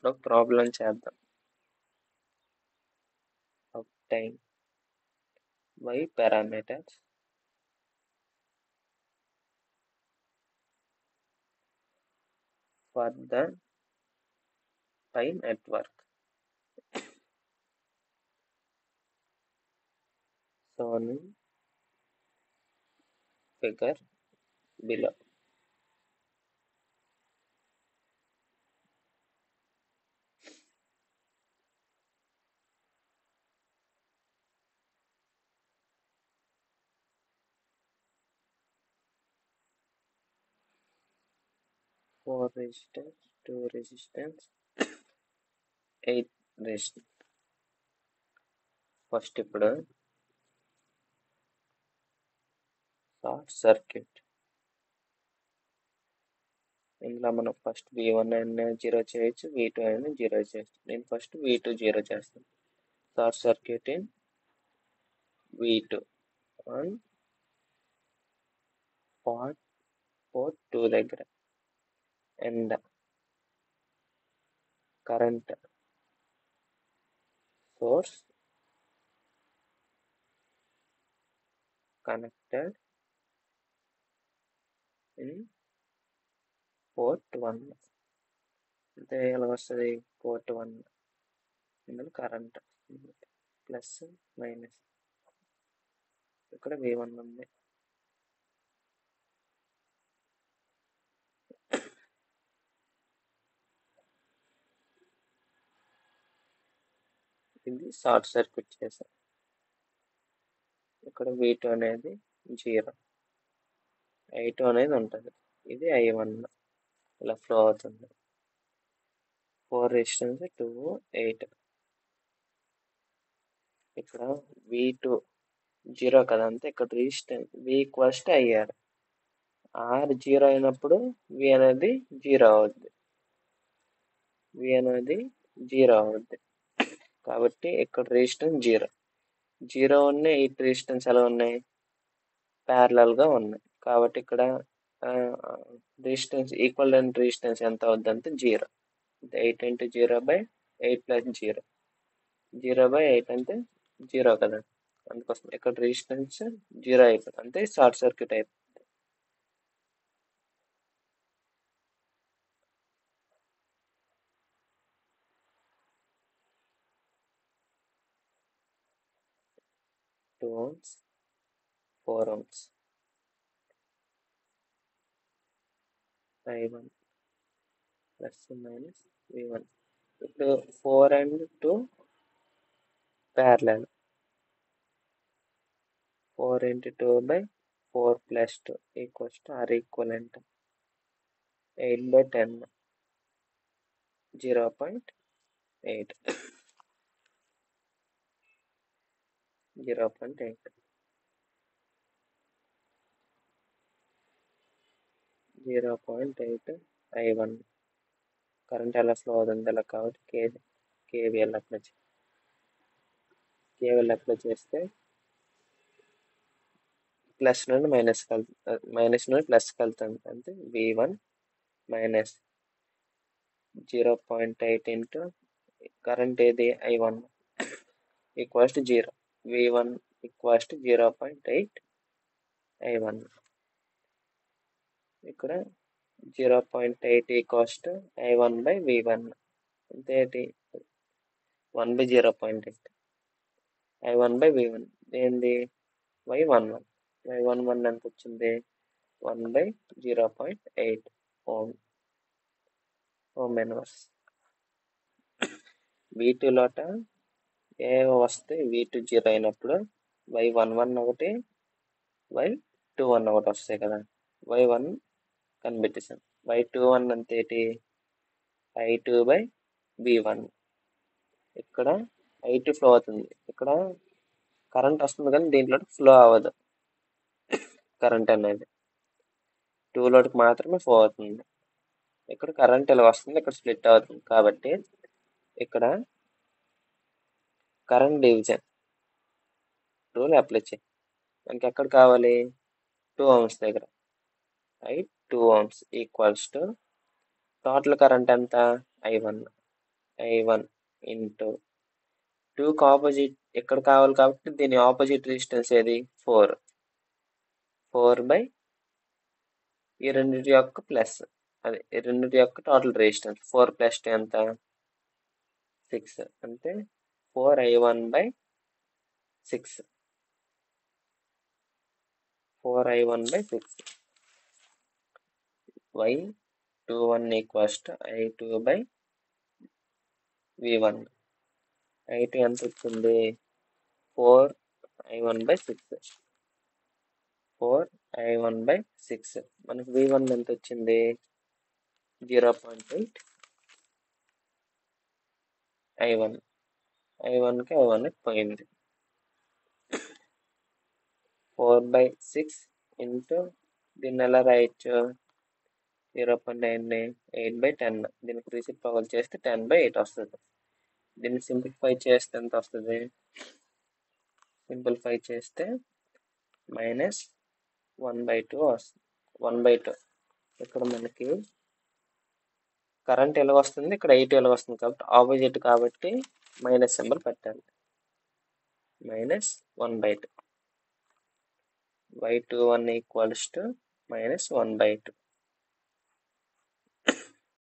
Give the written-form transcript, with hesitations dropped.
ఇప్పుడు ఒక ప్రాబ్లం చేద్దాం. obtain y parameters for the pi network. Shown in figure below. Four resistance, two resistance, 8 resistance. First ఇప్పుడు short circuit. ఇందులో మనం first V1 అయినా 0 చేయొచ్చు, V2 అయినా 0 చేయొచ్చు. నేను ఫస్ట్ V2 0 చేస్తాను. Short circuit in V2 on port 2 దగ్గర and current source connected in port 1. అంటే ఎలా వస్తుంది? port 1 ఇందులో కరెంట్ ప్లస్ మైనస్. ఇక్కడ V1 ఉంది. ఇది షార్ట్ సర్క్యూట్ చేసాం. ఇక్కడ V2 అనేది 0, I2 అనేది ఉంటుంది. ఇది I1 ఇలా ఫ్లో అవుతుంది. 4 రెసిస్టెన్స్ 2 8. ఇక్కడ V2 0 కదా, అంతే. ఇక్కడ resistance V equals to IR. R 0 అయినప్పుడు V అనేది 0 అవుద్ది. V అనేది 0 అవుద్ది. కాబట్టి ఇక్కడ రెసిస్టెన్స్ 0 ఉన్నాయి. 8 రెసిస్టెన్స్ ఎలా ఉన్నాయి? ప్యారలల్ గా ఉన్నాయి. కాబట్టి ఇక్కడ రెసిస్టెన్స్ ఈక్వలెంట్ రెసిస్టెన్స్ ఎంత అవుద్ది అంటే 0. 8 into 0 by 8 plus 0. 0 by 8 అంటే 0 కదా, అందుకోసం ఇక్కడ రెసిస్టెన్స్ 0 అయిపోతుంది, అంటే షార్ట్ సర్క్యూట్ అయిపోతుంది. Two ohms 4 ohms I1 plus minus V1. ఇప్పుడు 4 and 2 parallel. 4 into 2 by 4 plus 2 equals to R equivalent 8 by 10 0.8. 0.8 0.8 I1 current ఎలా ఫ్లో అవుతుంది అలా, కాబట్టి KVL అప్లై చేస్తే ప్లస్ నుండి మైనస్ నుండి ప్లస్ వెళ్తుంది. అంటే V1 మైనస్ 0.8 ఇంటూ కరెంట్ ఏది I1 equals to 0. V1 equals to 0.8 I1. ఇక్కడ 0.8 equals to I1 by V1. అంటే 1 by 0.8 I1 by V1. ఏంది? Y11 ఎంత వచ్చింది? 1 by 0.8 ఓమ్ ఇన్వర్స్. V2 లోట ఏ వస్తే V2 0 అయినప్పుడు Y11 ఒకటి, Y21 ఒకటి వస్తాయి కదా. Y1 కనిపెట్టేసాం. Y21 అంటే ఏంటి? I2 by V1. ఇక్కడ I2 ఫ్లో అవుతుంది. ఇక్కడ కరెంట్ వస్తుంది కానీ దీంట్లో ఫ్లో అవ్వదు. కరెంట్ అనేది 2 లోకి మాత్రమే ఫ్లో అవుతుంది. ఇక్కడ కరెంట్ ఇలా వస్తుంది, ఇక్కడ స్ప్లిట్ అవుతుంది. కాబట్టి ఇక్కడ కరెంట్ డివిజన్ రూల్ అప్లై చేయి. మనకి ఎక్కడ కావాలి? 2 ohms దగ్గర. 2 ohms equals to total current ఎంత? I1. I1 ఇంటూ 2కి ఆపోజిట్ ఇక్కడ కావాలి కాబట్టి దీని ఆపోజిట్ రెసిస్టెన్స్ ఏది 4 ఈ రెండింటి యొక్క ప్లస్ అదే ఈ రెండింటి యొక్క టోటల్ రెసిస్టెన్స్ 4 + 2 ఎంత 6 అంటే 4I1/6 4I1/6 Y21 = I2/V1 I2 ఎంత వచ్చింది 4I1/6 4I1/6 మనకి V1 ఎంత వచ్చింది 0.8 I1 I1కి పోయింది 4/6 ఇంటూ దీన్ని ఎలా రాయొచ్చు 0.9 8/10 దీనికి రెసిప్రోకల్ చేస్తే 10/8 వస్తుంది. దీన్ని సింప్లిఫై చేస్తే ఎంత వస్తుంది సింప్లిఫై చేస్తే -1/2 వస్తుంది 1/2 ఇక్కడ మనకి కరెంట్ ఎలా వస్తుంది ఇక్కడ 8 ఎలా వస్తుంది కాబట్టి ఆపోజిట్ కాబట్టి మైనస్ సింబల్ పెట్టాలి -1/2 Y21 = -1/2